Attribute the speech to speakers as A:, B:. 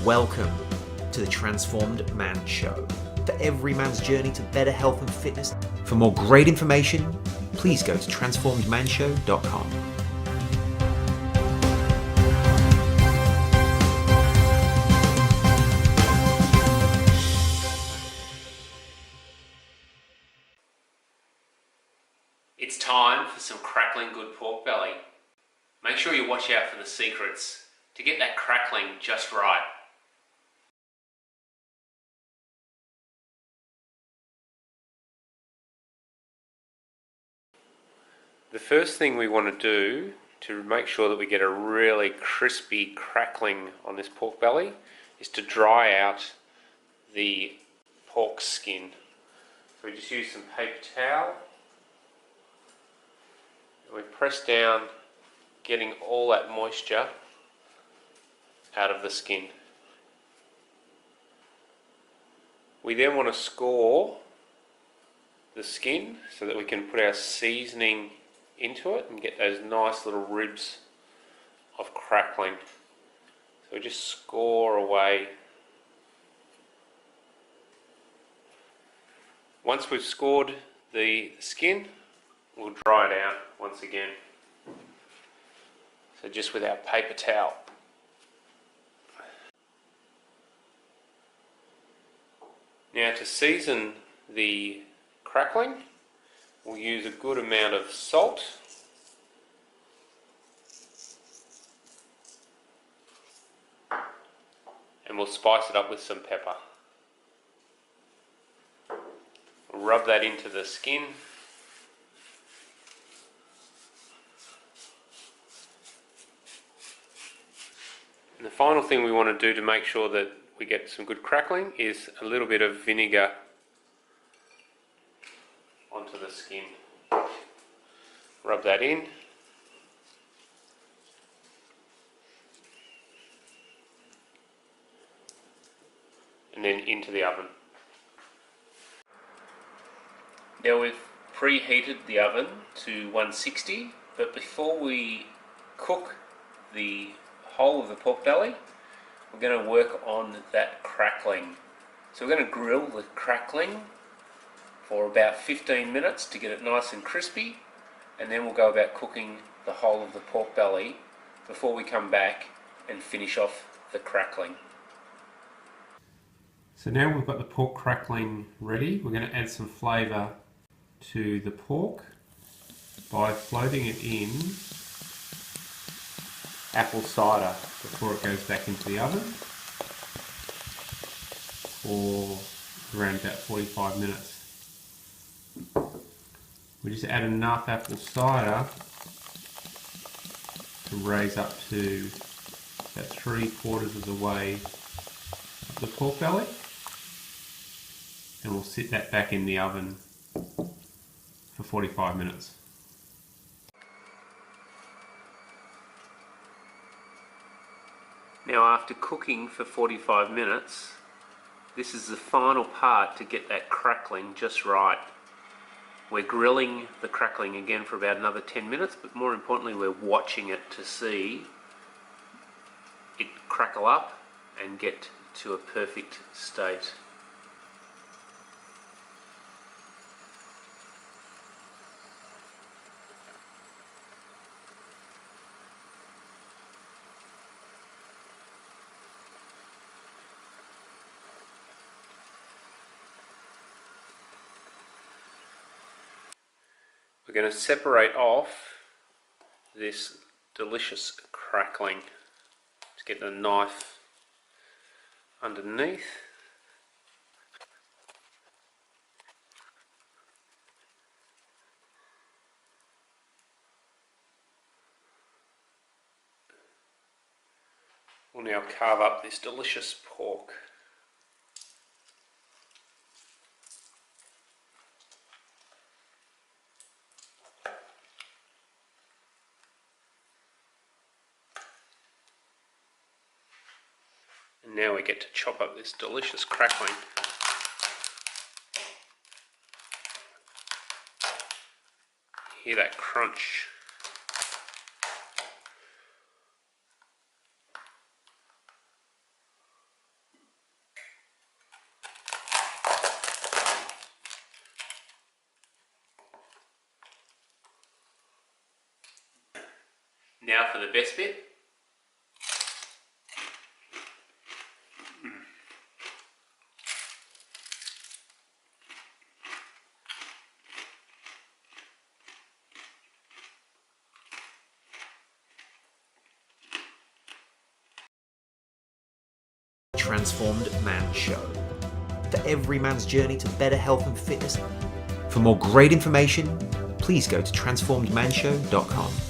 A: Welcome to the Transformed Man Show, for every man's journey to better health and fitness. For more great information, please go to transformedmanshow.com.
B: It's time for some crackling good pork belly. Make sure you watch out for the secrets to get that crackling just right. The first thing we want to do to make sure that we get a really crispy crackling on this pork belly is to dry out the pork skin. So we just use some paper towel and we press down, getting all that moisture out of the skin. We then want to score the skin so that we can put our seasoning into it and get those nice little ribs of crackling. So we just score away. Once we've scored the skin, we'll dry it out once again. So just with our paper towel. Now to season the crackling, we'll use a good amount of salt. And we'll spice it up with some pepper. We'll rub that into the skin. And the final thing we want to do to make sure that we get some good crackling is a little bit of vinegar onto the skin. Rub that in. And then into the oven. Now we've preheated the oven to 160, but before we cook the whole of the pork belly, we're going to work on that crackling. So we're going to grill the crackling for about 15 minutes to get it nice and crispy, and then we'll go about cooking the whole of the pork belly before we come back and finish off the crackling. So now we've got the pork crackling ready, we're going to add some flavour to the pork by floating it in apple cider before it goes back into the oven for around about 45 minutes. We just add enough apple cider to raise up to about 3/4 of the way up the pork belly, and we'll sit that back in the oven for 45 minutes. Now after cooking for 45 minutes, this is the final part to get that crackling just right. We're grilling the crackling again for about another 10 minutes, but more importantly we're watching it to see it crackle up and get to a perfect state. We're going to separate off this delicious crackling to get the knife underneath. We'll now carve up this delicious pork. And now we get to chop up this delicious crackling. Hear that crunch. Now for the best bit.
A: Transformed Man Show. For every man's journey to better health and fitness. For more great information, please go to transformedmanshow.com.